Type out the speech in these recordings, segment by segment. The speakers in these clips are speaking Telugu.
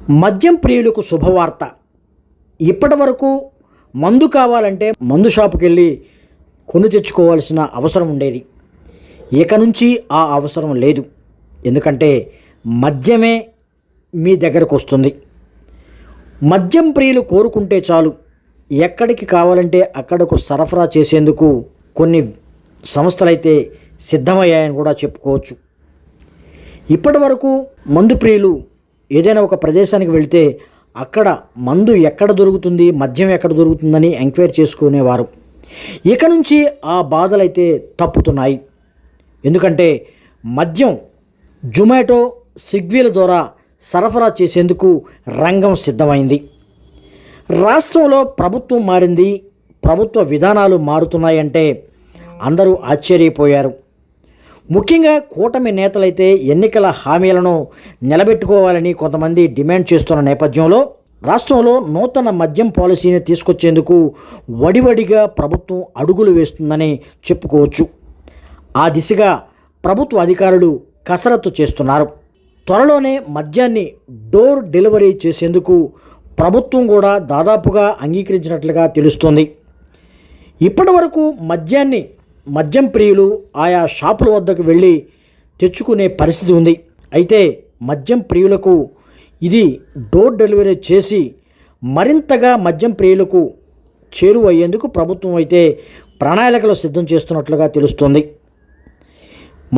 మద్యం ప్రియులకు శుభవార్త. ఇప్పటి వరకు మందు కావాలంటే మందు షాపుకి వెళ్ళి కొని తెచ్చుకోవాల్సిన అవసరం ఉండేది. ఇక నుంచి ఆ అవసరం లేదు. ఎందుకంటే మద్యమే మీ దగ్గరకు వస్తుంది. మద్యం ప్రియులు కోరుకుంటే చాలు, ఎక్కడికి కావాలంటే అక్కడకు సరఫరా చేసేందుకు కొన్ని సంస్థలైతే సిద్ధమయ్యాయని కూడా చెప్పుకోవచ్చు. ఇప్పటి వరకు మందు ప్రియులు ఏదైనా ఒక ప్రదేశానికి వెళితే అక్కడ మందు ఎక్కడ దొరుకుతుంది, మద్యం ఎక్కడ దొరుకుతుందని ఎంక్వైరీ చేసుకునేవారు. ఇక నుంచి ఆ బాధలైతే తప్పుతున్నాయి. ఎందుకంటే మద్యం జొమాటో, స్విగ్గీల ద్వారా సరఫరా చేసేందుకు రంగం సిద్ధమైంది. రాష్ట్రంలో ప్రభుత్వం మారింది, ప్రభుత్వ విధానాలు మారుతున్నాయంటే అందరూ ఆశ్చర్యపోయారు. ముఖ్యంగా కూటమి నేతలైతే ఎన్నికల హామీలను నిలబెట్టుకోవాలని కొంతమంది డిమాండ్ చేస్తున్న నేపథ్యంలో రాష్ట్రంలో నూతన మద్యం పాలసీని తీసుకొచ్చేందుకు వడివడిగా ప్రభుత్వం అడుగులు వేస్తుందని చెప్పుకోవచ్చు. ఆ దిశగా ప్రభుత్వ అధికారులు కసరత్తు చేస్తున్నారు. త్వరలోనే మద్యాన్ని డోర్ డెలివరీ చేసేందుకు ప్రభుత్వం కూడా దాదాపుగా అంగీకరించినట్లుగా తెలుస్తోంది. ఇప్పటి వరకు మద్యం ప్రియులు ఆయా షాపుల వద్దకు వెళ్ళి తెచ్చుకునే పరిస్థితి ఉంది. అయితే మద్యం ప్రియులకు ఇది డోర్ డెలివరీ చేసి మరింతగా మద్యం ప్రియులకు చేరువయ్యేందుకు ప్రభుత్వం అయితే ప్రణాళికలు సిద్ధం చేస్తున్నట్లుగా తెలుస్తోంది.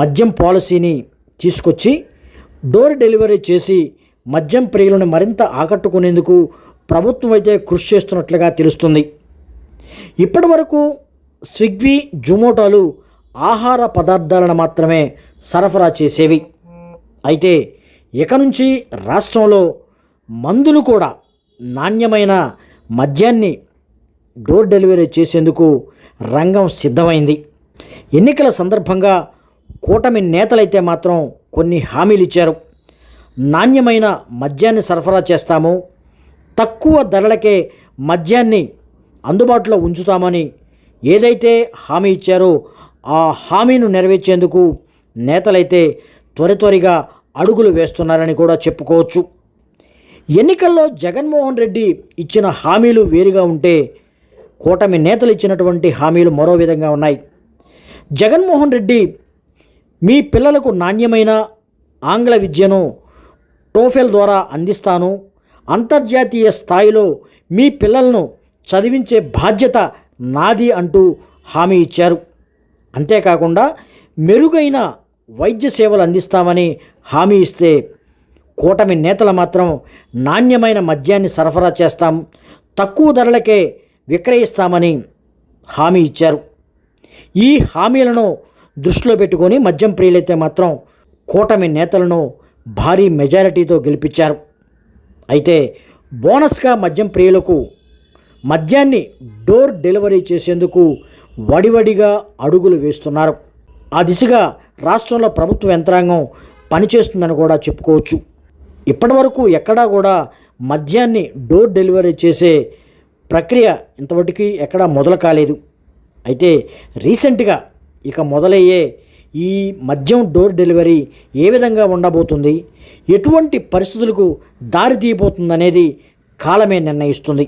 మద్యం పాలసీని తీసుకొచ్చి డోర్ డెలివరీ చేసి మద్యం ప్రియులను మరింత ఆకట్టుకునేందుకు ప్రభుత్వం అయితే కృషి చేస్తున్నట్లుగా తెలుస్తుంది. ఇప్పటి వరకు స్విగ్గీ, జొమాటోలు ఆహార పదార్థాలను మాత్రమే సరఫరా చేసేవి. అయితే ఇక నుంచి రాష్ట్రంలో మందులు కూడా నాణ్యమైన మద్యాన్ని డోర్ డెలివరీ చేసేందుకు రంగం సిద్ధమైంది. ఎన్నికల సందర్భంగా కూటమి నేతలైతే మాత్రం కొన్ని హామీలు ఇచ్చారు. నాణ్యమైన మద్యాన్ని సరఫరా చేస్తాము, తక్కువ ధరలకే మద్యాన్ని అందుబాటులో ఉంచుతామని ఏదైతే హామీ ఇచ్చారో ఆ హామీను నెరవేర్చేందుకు నేతలైతే త్వరిగా అడుగులు వేస్తున్నారని కూడా చెప్పుకోవచ్చు. ఎన్నికల్లో జగన్మోహన్ రెడ్డి ఇచ్చిన హామీలు వేరుగా ఉంటే కూటమి నేతలు ఇచ్చినటువంటి హామీలు మరో విధంగా ఉన్నాయి. జగన్మోహన్ రెడ్డి మీ పిల్లలకు నాణ్యమైన ఆంగ్ల విద్యను టోఫెల్ ద్వారా అందిస్తాను, అంతర్జాతీయ స్థాయిలో మీ పిల్లలను చదివించే బాధ్యత నాది అంటూ హామీ ఇచ్చారు. అంతేకాకుండా మెరుగైన వైద్య సేవలు అందిస్తామని హామీ ఇస్తే కూటమి నేతలు మాత్రం నాణ్యమైన మద్యాన్ని సరఫరా చేస్తాం, తక్కువ ధరలకే విక్రయిస్తామని హామీ ఇచ్చారు. ఈ హామీలను దృష్టిలో పెట్టుకొని మద్యం ప్రియులైతే మాత్రం కూటమి నేతలను భారీ మెజారిటీతో గెలిపించారు. అయితే బోనస్గా మద్యం ప్రియులకు మద్యాన్ని డోర్ డెలివరీ చేసేందుకు వడివడిగా అడుగులు వేస్తున్నారు. ఆ దిశగా రాష్ట్రంలో ప్రభుత్వ యంత్రాంగం పనిచేస్తుందని కూడా చెప్పుకోవచ్చు. ఇప్పటి వరకు ఎక్కడా కూడా మద్యాన్ని డోర్ డెలివరీ చేసే ప్రక్రియ ఇంతవరకు ఎక్కడా మొదలు కాలేదు. అయితే రీసెంట్గా ఇక మొదలయ్యే ఈ మద్యం డోర్ డెలివరీ ఏ విధంగా ఉండబోతుంది, ఎటువంటి పరిస్థితులకు దారి తీయబోతుందనేది కాలమే నిర్ణయిస్తుంది.